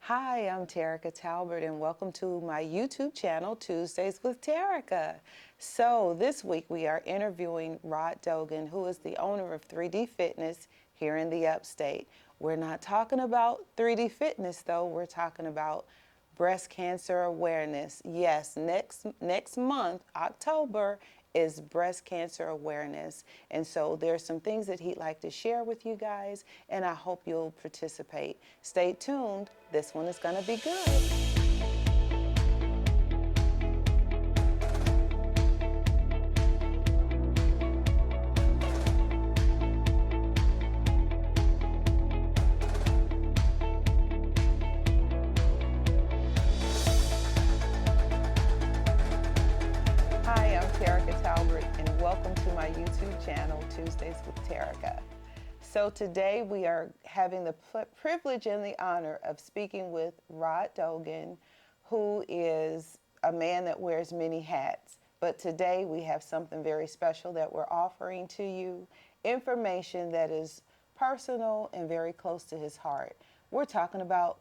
Hi, I'm Terica Talbert, and welcome to my YouTube channel, Tuesdays with Terica. So this week we are interviewing Rod Dogan, who is the owner of 3D Fitness here in the upstate. We're not talking about 3D Fitness though, we're talking about breast cancer awareness. Yes, next month, October, is breast cancer awareness. And so there's some things that he'd like to share with you guys, and I hope you'll participate. Stay tuned. This one is going to be good. Hi, I'm Terica Talbert, and welcome to my YouTube channel, Tuesdays with Terica. So today we are having the privilege and the honor of speaking with Rod Dogan, who is a man that wears many hats. But today we have something very special that we're offering to you, information that is personal and very close to his heart. We're talking about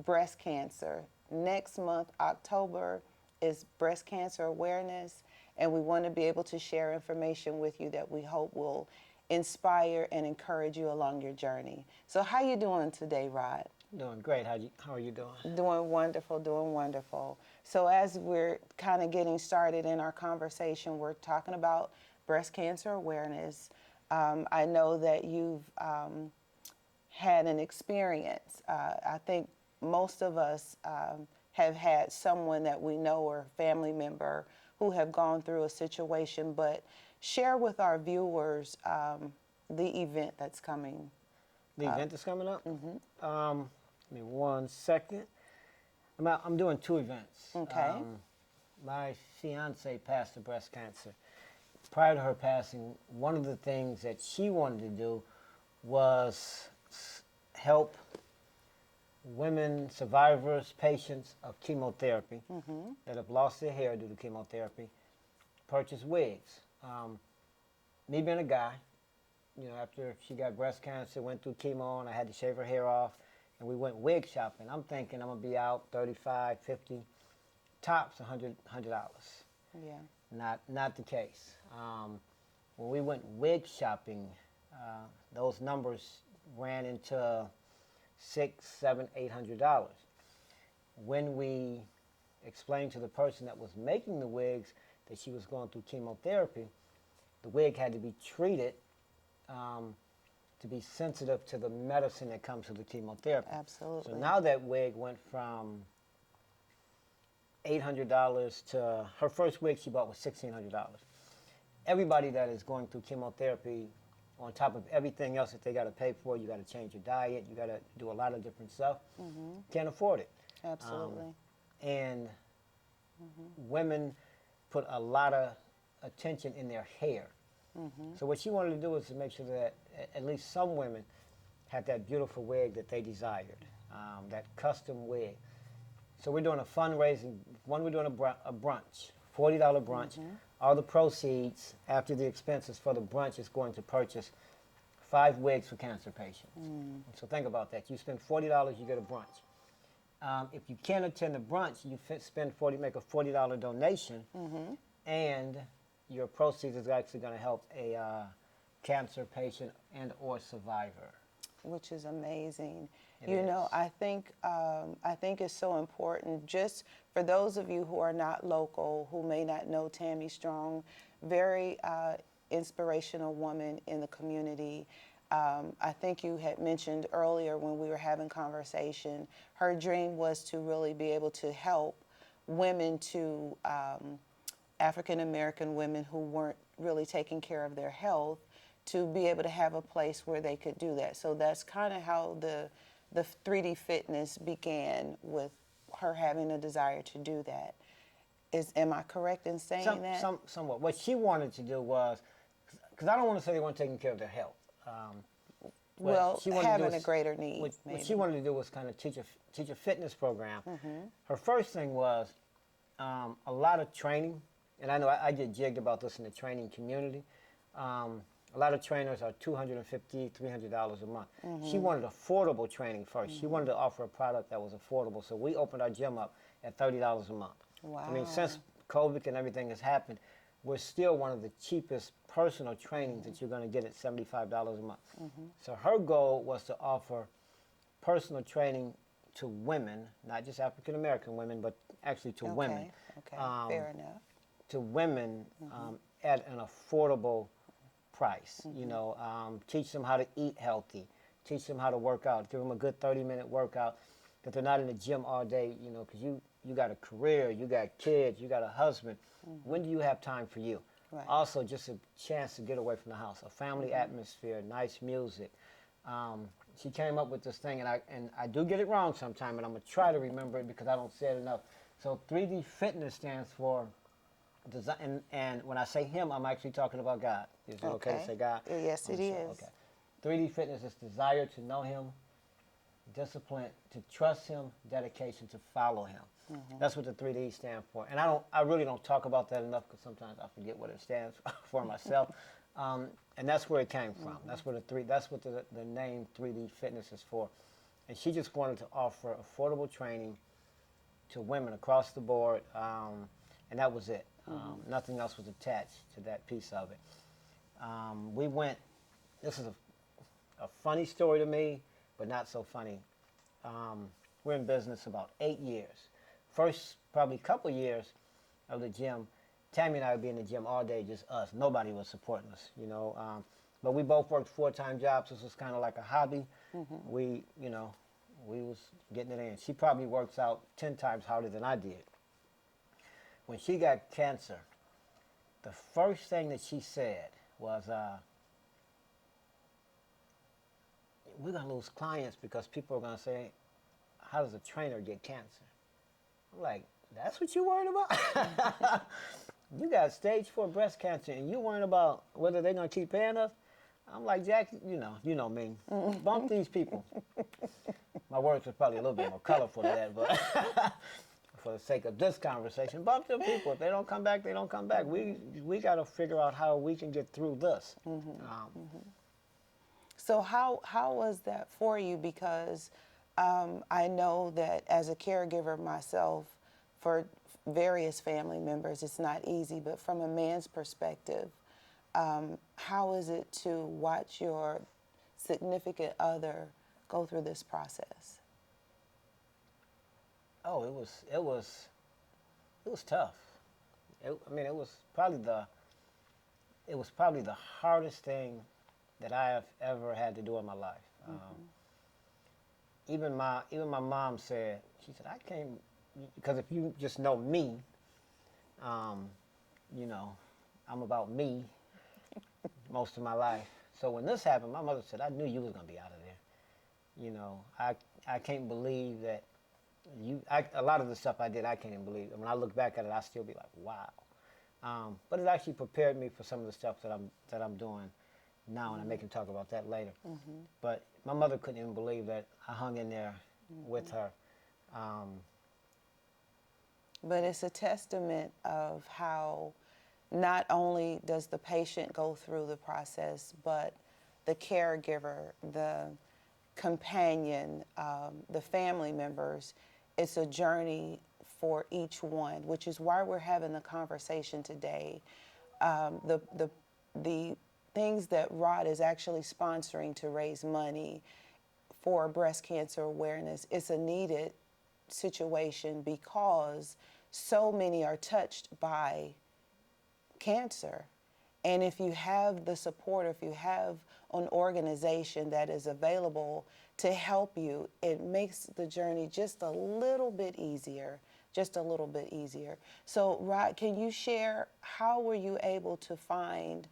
breast cancer. Next month, October, is breast cancer awareness, and we want to be able to share information with you that we hope will inspire and encourage you along your journey. So how you doing today, Rod? Doing great. How are you doing? Doing wonderful, doing wonderful. So as we're kind of getting started in our conversation, we're talking about breast cancer awareness. I know that you've had an experience. I think most of us have had someone that we know or family member who have gone through a situation, but share with our viewers the event that's coming. The event that's coming up? Mm-hmm. Give me 1 second. I'm doing 2 events. Okay. My fiance passed of breast cancer. Prior to her passing, one of the things that she wanted to do was help women, survivors, patients of chemotherapy that have lost their hair due to chemotherapy, purchase wigs. Me being a guy, after she got breast cancer, went through chemo, and I had to shave her hair off, and we went wig shopping. I'm thinking I'm going to be out $35, $50, tops $100. Yeah. Not the case. When we went wig shopping, those numbers ran into $600, $700, $800. When we explained to the person that was making the wigs that she was going through chemotherapy, the wig had to be treated to be sensitive to the medicine that comes with the chemotherapy. Absolutely. So now that wig went from $800 to, her first wig she bought was $1,600. Everybody that is going through chemotherapy, on top of everything else that they got to pay for, you got to change your diet, you got to do a lot of different stuff, can't afford it. Absolutely. And women put a lot of attention in their hair. So what she wanted to do was to make sure that at least some women had that beautiful wig that they desired, that custom wig. So we're doing a fundraising, we're doing a brunch, $40 brunch. All the proceeds after the expenses for the brunch is going to purchase 5 wigs for cancer patients. So think about that. You spend $40, you get a brunch. If you can't attend the brunch, you make a $40 donation, and your proceeds is actually going to help a cancer patient and or survivor. Which is amazing. It is. I think it's so important, just for those of you who are not local, who may not know Tammy Strong, very inspirational woman in the community. I think you had mentioned earlier when we were having conversation, her dream was to really be able to help women to African American women who weren't really taking care of their health, to be able to have a place where they could do that. So that's kind of how the 3D Fitness began, with her having a desire to do that. Am I correct in saying that? Somewhat. What she wanted to do was, because I don't want to say they weren't taking care of their health. Well, having a greater need. What she wanted to do was kind of teach a fitness program. Her first thing was a lot of training, and I know I get jigged about this in the training community. A lot of trainers are $250, $300 a month. She wanted affordable training first. She wanted to offer a product that was affordable. So we opened our gym up at $30 a month. Wow. I mean, since COVID and everything has happened, we're still one of the cheapest personal trainings that you're going to get at $75 a month. So her goal was to offer personal training to women, not just African American women, but actually to women. Okay, fair enough. To women at an affordable price. You know, teach them how to eat healthy, teach them how to work out, give them a good 30-minute workout, that they're not in the gym all day, you know, because you got a career, you got kids, you got a husband. When do you have time for you? Right. Also, just a chance to get away from the house, a family atmosphere, nice music. She came up with this thing, and I do get it wrong sometime, and I'm going to try to remember it because I don't say it enough. So 3D Fitness stands for design, and when I say him, I'm actually talking about God. Is it okay to say God? Yes, it is. Okay. 3D Fitness is desire to know him, discipline to trust him, dedication to follow him. That's what the 3D stand for. And I really don't talk about that enough because sometimes I forget what it stands for myself. And that's where it came from. That's what the name 3D Fitness is for. And she just wanted to offer affordable training to women across the board, and that was it. Nothing else was attached to that piece of it. We went. This is a funny story to me, but not so funny. We're in business about 8 years. First, probably couple years of the gym, Tammy and I would be in the gym all day, just us. Nobody was supporting us, you know. But we both worked 4-time jobs. This was kind of like a hobby. We was getting it in. She probably works out 10 times harder than I did. When she got cancer, the first thing that she said was, we're going to lose clients because people are going to say, how does a trainer get cancer? I'm like, that's what you worried about? You got stage 4 breast cancer and you worrying about whether they're going to keep paying us? I'm like, Jack, you know me. Bump these people. My words were probably a little bit more colorful than that, but for the sake of this conversation, bump them people. If they don't come back, they don't come back. We got to figure out how we can get through this. So how was that for you? Because I know that as a caregiver myself, for various family members, it's not easy, but from a man's perspective, how is it to watch your significant other go through this process? Oh, it was tough. It was probably the hardest thing that I have ever had to do in my life. Even my mom said, she said, I can't, because if you just know me, you know, I'm about me most of my life. So when this happened, my mother said, I knew you was gonna be out of there. You know, I can't believe that a lot of the stuff I did, I can't even believe. When I look back at it, I still be like, wow. But it actually prepared me for some of the stuff that I'm doing now, and I can talk about that later. But my mother couldn't even believe that I hung in there with her. But it's a testament of how not only does the patient go through the process, but the caregiver, the companion, the family members, it's a journey for each one, which is why we're having the conversation today. The things that Rod is actually sponsoring to raise money for breast cancer awareness, it's a needed situation because so many are touched by cancer. And if you have the support, if you have an organization that is available to help you, it makes the journey just a little bit easier, just a little bit easier. So Rod, can you share how were you able to find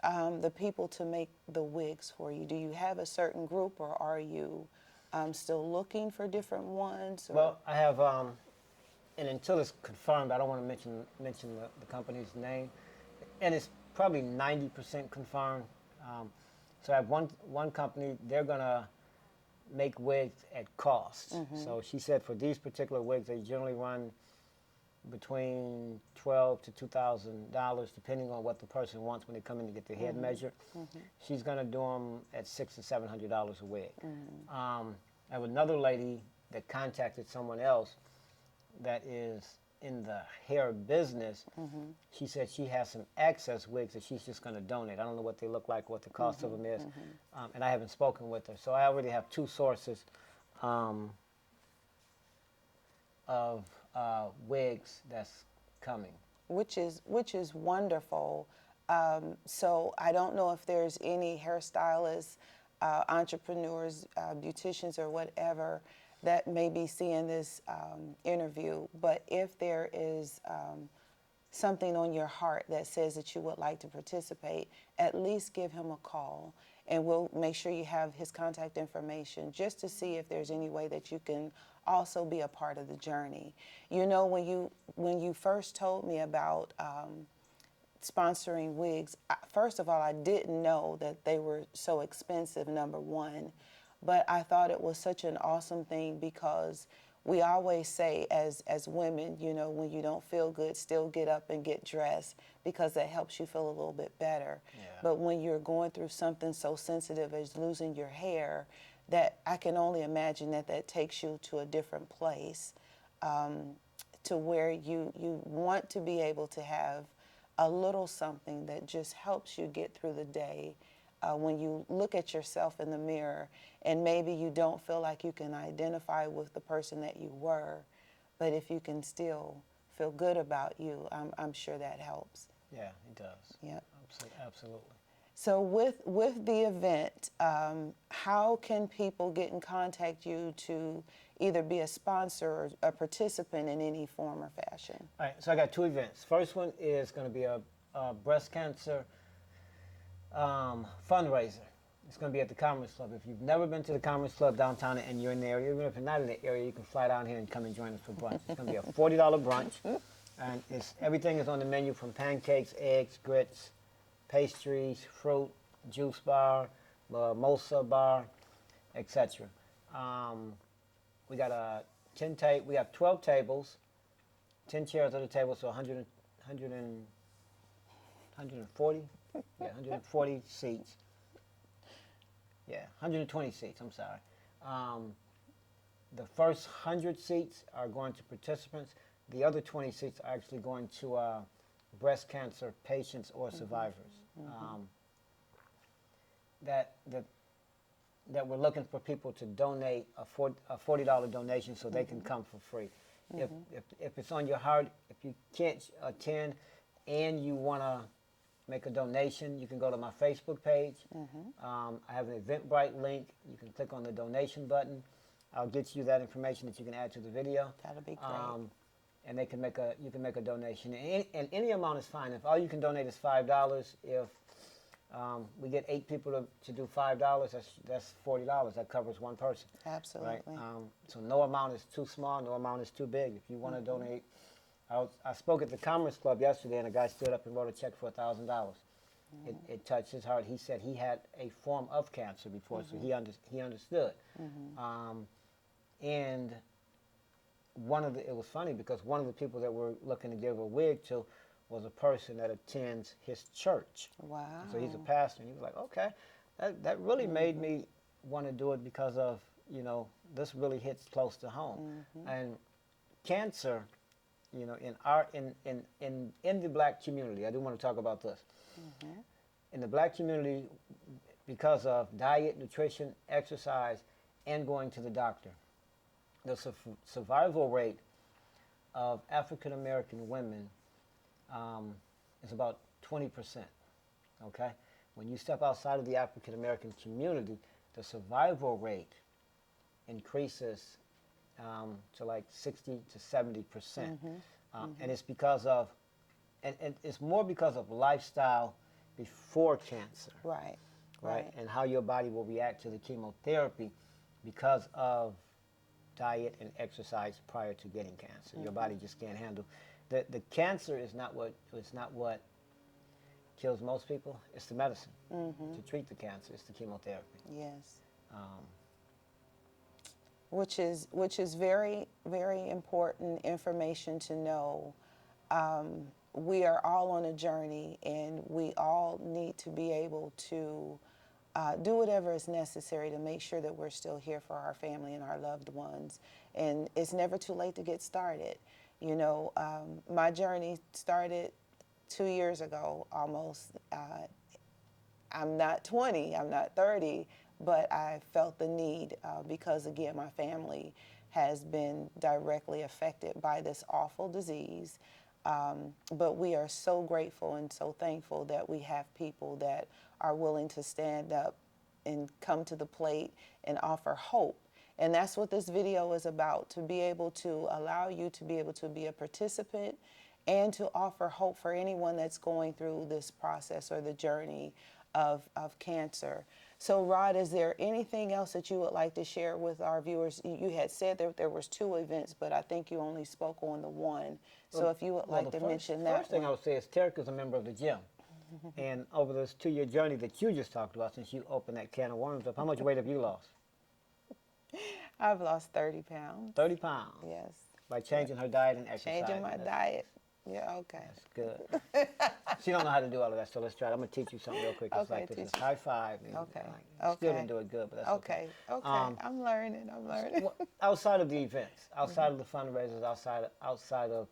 the people to make the wigs for you? Do you have a certain group, or are you still looking for different ones? Or? Well, I have, and until it's confirmed, I don't want to mention the company's name, and it's probably 90% confirmed. So I have one company, they're gonna make wigs at cost. So she said for these particular wigs, they generally run between $12 to $2,000, depending on what the person wants when they come in to get their head measured. She's going to do them at $600 to $700 a wig. I have another lady that contacted someone else that is in the hair business. She said she has some excess wigs that she's just going to donate. I don't know what they look like, what the cost of them is, and I haven't spoken with her. So I already have two sources of wigs that's coming. Which is wonderful. So I don't know if there's any hairstylists, entrepreneurs, beauticians, or whatever that may be seeing this interview. But if there is something on your heart that says that you would like to participate, at least give him a call, and we'll make sure you have his contact information just to see if there's any way that you can also be a part of the journey. You know, when you first told me about sponsoring wigs, first of all, I didn't know that they were so expensive, number one, but I thought it was such an awesome thing because we always say as women, you know, when you don't feel good, still get up and get dressed because that helps you feel a little bit better. Yeah. But when you're going through something so sensitive as losing your hair, that I can only imagine that takes you to a different place, to where you want to be able to have a little something that just helps you get through the day. When you look at yourself in the mirror and maybe you don't feel like you can identify with the person that you were, but if you can still feel good about you, I'm sure that helps. Yeah, it does. Yeah. Absolutely. So with the event, how can people get in contact you to either be a sponsor or a participant in any form or fashion? All right, so I got two events. First one is going to be a breast cancer fundraiser. It's going to be at the Commerce Club. If you've never been to the Commerce Club downtown and you're in the area, even if you're not in the area, you can fly down here and come and join us for brunch. It's going to be a $40 brunch, and everything is on the menu, from pancakes, eggs, grits, pastries, fruit, juice bar, mimosa bar, etc. We got we have 12 tables, 10 chairs at the table, so 140? Yeah, 140 seats. Yeah, 120 seats, I'm sorry. The first 100 seats are going to participants. The other 20 seats are actually going to breast cancer patients or survivors. That we're looking for people to donate a $40 donation so they can come for free. If it's on your heart, if you can't attend and you want to make a donation, you can go to my Facebook page. I have an Eventbrite link. You can click on the donation button. I'll get you that information that you can add to the video. That'll be great. And you can make a donation, and any amount is fine. If all you can donate is $5, if we get 8 people to do $5, that's $40. That covers one person. Absolutely. Right? So no amount is too small, no amount is too big. If you want to donate, I spoke at the Commerce Club yesterday, and a guy stood up and wrote a check for $1,000. It touched his heart. He said he had a form of cancer before, so he understood. And it was funny because one of the people that we're looking to give a wig to was a person that attends his church. Wow. So he's a pastor, and he was like, okay, that really made me want to do it because of, you know, this really hits close to home. And cancer, you know, in the black community, I do want to talk about this. In the black community, because of diet, nutrition, exercise, and going to the doctor, the survival rate of African American women is about 20%. Okay? When you step outside of the African American community, the survival rate increases to like 60 to 70%. And it's because of, and it's more because of lifestyle before cancer. Right? And how your body will react to the chemotherapy because of diet and exercise prior to getting cancer. Your body just can't handle. The cancer is not what kills most people. It's the medicine to treat the cancer. It's the chemotherapy. Yes. which is very, very important information to know. We are all on a journey, and we all need to be able to do whatever is necessary to make sure that we're still here for our family and our loved ones. And it's never too late to get started. You know, my journey started 2 years ago almost. I'm not 20, I'm not 30, but I felt the need because, again, my family has been directly affected by this awful disease. But we are so grateful and so thankful that we have people that are willing to stand up and come to the plate and offer hope. And that's what this video is about, to be able to allow you to be able to be a participant and to offer hope for anyone that's going through this process or the journey of cancer. So, Rod, is there anything else that you would like to share with our viewers? You had said that there was 2 events, but I think you only spoke on the one. So if you would like to mention that. First thing I would say is Terica is a member of the gym. And over this 2-year journey that you just talked about, since you opened that can of worms up, how much weight have you lost? I've lost 30 pounds. 30 pounds? Yes. By changing her diet and exercise. Changing my diet. Yeah, okay. That's good. She don't know how to do all of that, so let's try it. I'm going to teach you something real quick. It's Okay, like this. teach It's high five. And Okay. Still Okay. didn't do it good, but that's okay. Okay. I'm learning. Outside of the events, outside of the fundraisers, outside of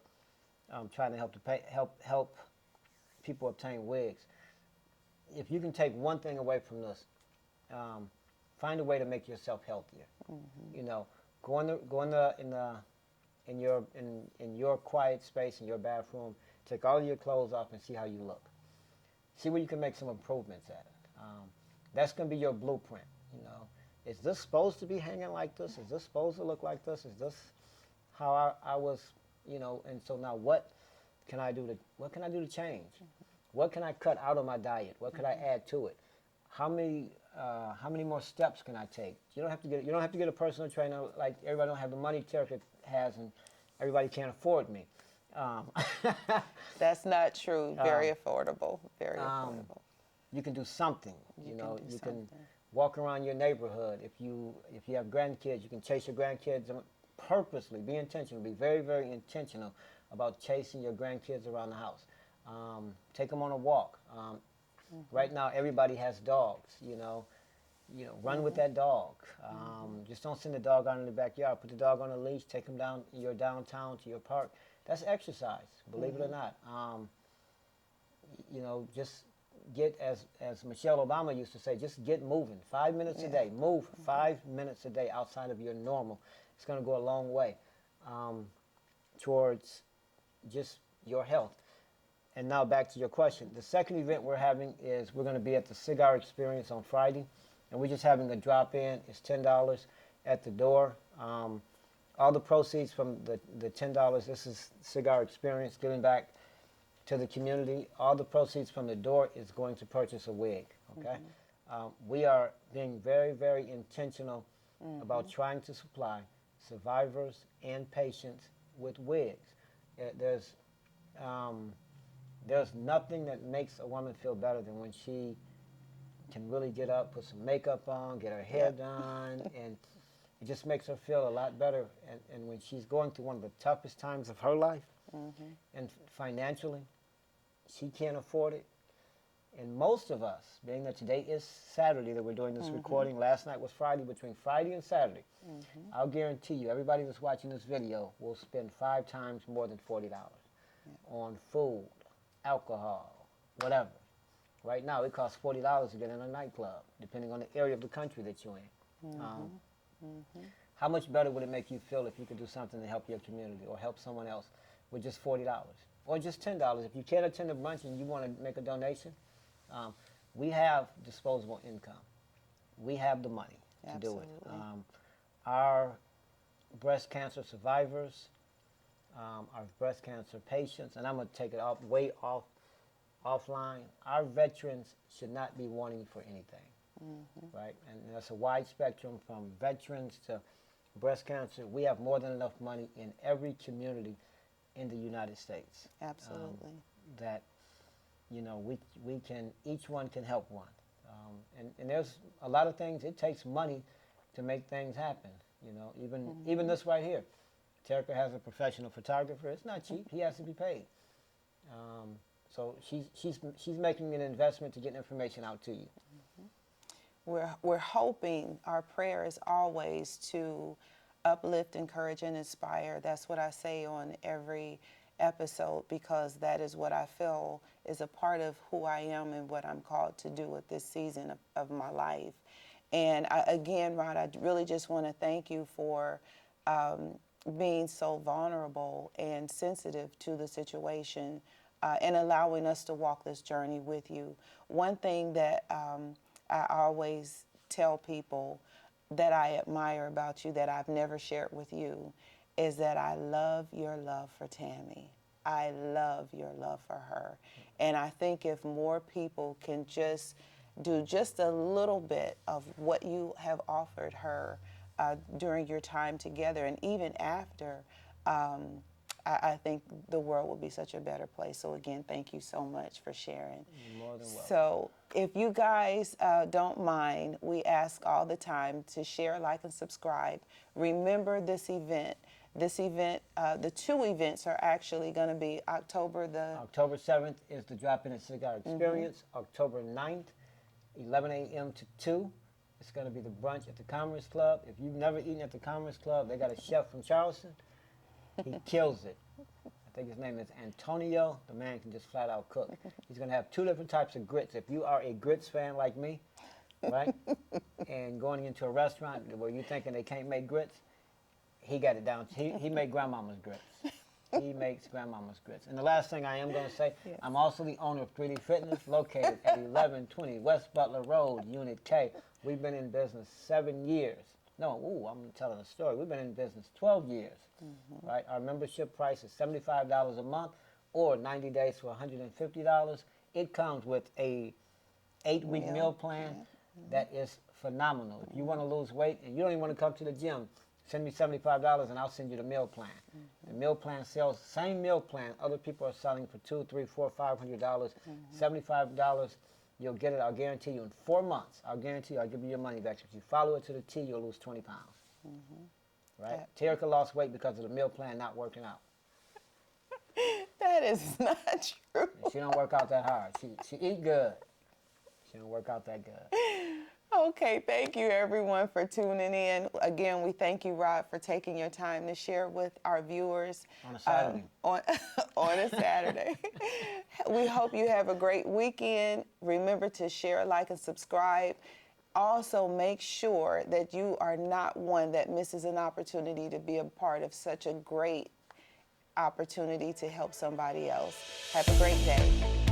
trying to help people obtain wigs, if you can take one thing away from this, find a way to make yourself healthier. You know, go in your quiet space in your bathroom, take all of your clothes off and see how you look. See where you can make some improvements at it. That's going to be your blueprint. You know, is this supposed to be hanging like this? Is this supposed to look like this? Is this how I was? You know, and so now what can I do to change? What can I cut out of my diet? What could I add to it? How many more steps can I take? You don't have to get a personal trainer. Like, everybody don't have the money Terica has, and everybody can't afford me. That's not true. Very affordable. Very affordable. You can do something. You can walk around your neighborhood. If you have grandkids, you can chase your grandkids purposely. Be intentional. Be very, very intentional about chasing your grandkids around the house. Take them on a walk. Right now, everybody has dogs. Run with that dog. Just don't send the dog out in the backyard. Put the dog on a leash. Take him down your downtown to your park. That's exercise, believe it or not. Just get, as Michelle Obama used to say, just get moving. 5 minutes a day. Move 5 minutes a day outside of your normal. It's going to go a long way towards just your health. And now back to your question. The second event we're having is we're going to be at the Cigar Experience on Friday. And we're just having a drop-in. It's $10 at the door. All the proceeds from the $10, this is Cigar Experience, giving back to the community. All the proceeds from the door is going to purchase a wig, okay? We are being very, very intentional about trying to supply survivors and patients with wigs. There's nothing that makes a woman feel better than when she can really get up, put some makeup on, get her hair done, and it just makes her feel a lot better. And when she's going through one of the toughest times of her life, and financially, she can't afford it. And most of us, being that today is Saturday that we're doing this recording, last night was Friday, between Friday and Saturday, I'll guarantee you, everybody that's watching this video will spend 5 times more than $40 on food, alcohol, whatever. Right now, it costs $40 to get in a nightclub, depending on the area of the country that you're in. How much better would it make you feel if you could do something to help your community or help someone else with just $40 or just $10? If you can't attend a brunch and you want to make a donation, we have disposable income. We have the money to do it. Our breast cancer survivors, our breast cancer patients, and I'm going to take it offline, our veterans should not be wanting for anything, right? And that's a wide spectrum from veterans to breast cancer. We have more than enough money in every community in the United States. Absolutely. That, we can, each one can help one. And there's a lot of things, it takes money to make things happen. You know, even this right here. Terica has a professional photographer. It's not cheap. He has to be paid. So she's making an investment to get information out to you. We're hoping, our prayer is always to uplift, encourage, and inspire. That's what I say on every episode, because that is what I feel is a part of who I am and what I'm called to do with this season of my life. And again, Rod, I really just want to thank you for being so vulnerable and sensitive to the situation and allowing us to walk this journey with you. One thing that I always tell people that I admire about you that I've never shared with you is that I love your love for Tammy. I love your love for her. And I think if more people can just do just a little bit of what you have offered her during your time together and even after, I think the world will be such a better place. So again, thank you so much for sharing. You're more than welcome. So if you guys don't mind, we ask all the time to share, like, and subscribe. Remember this event. This event, the two events are actually going to be October 7th is the Drop-In and Cigar Experience. October 9th, 11 a.m. to 2. It's going to be the brunch at the Commerce Club. If you've never eaten at the Commerce Club, they got a chef from Charleston. He kills it. I think his name is Antonio. The man can just flat out cook. He's going to have 2 different types of grits. If you are a grits fan like me, right, and going into a restaurant where you're thinking they can't make grits, he got it down. He made grandmama's grits. He makes grandmama's grits. And the last thing I am going to say, yes, I'm also the owner of 3D Fitness, located at 1120 West Butler Road, Unit K. We've been in business 7 years. No, I'm telling a story. We've been in business 12 years, right? Our membership price is $75 a month or 90 days for $150. It comes with a 8-week meal plan that is phenomenal. If you want to lose weight and you don't even want to come to the gym, send me $75 and I'll send you the meal plan. The meal plan sells, same meal plan, other people are selling for $200, $300, $400, $500. $75, you'll get it, I'll guarantee you, in 4 months. I'll guarantee you, I'll give you your money back. If you follow it to the T, you'll lose 20 pounds. Right? Terica lost weight because of the meal plan not working out. That is not true. And she don't work out that hard. She eat good. She don't work out that good. Okay, thank you everyone for tuning in. Again, we thank you, Rod, for taking your time to share with our viewers. On a Saturday. On a Saturday. We hope you have a great weekend. Remember to share, like, and subscribe. Also, make sure that you are not one that misses an opportunity to be a part of such a great opportunity to help somebody else. Have a great day.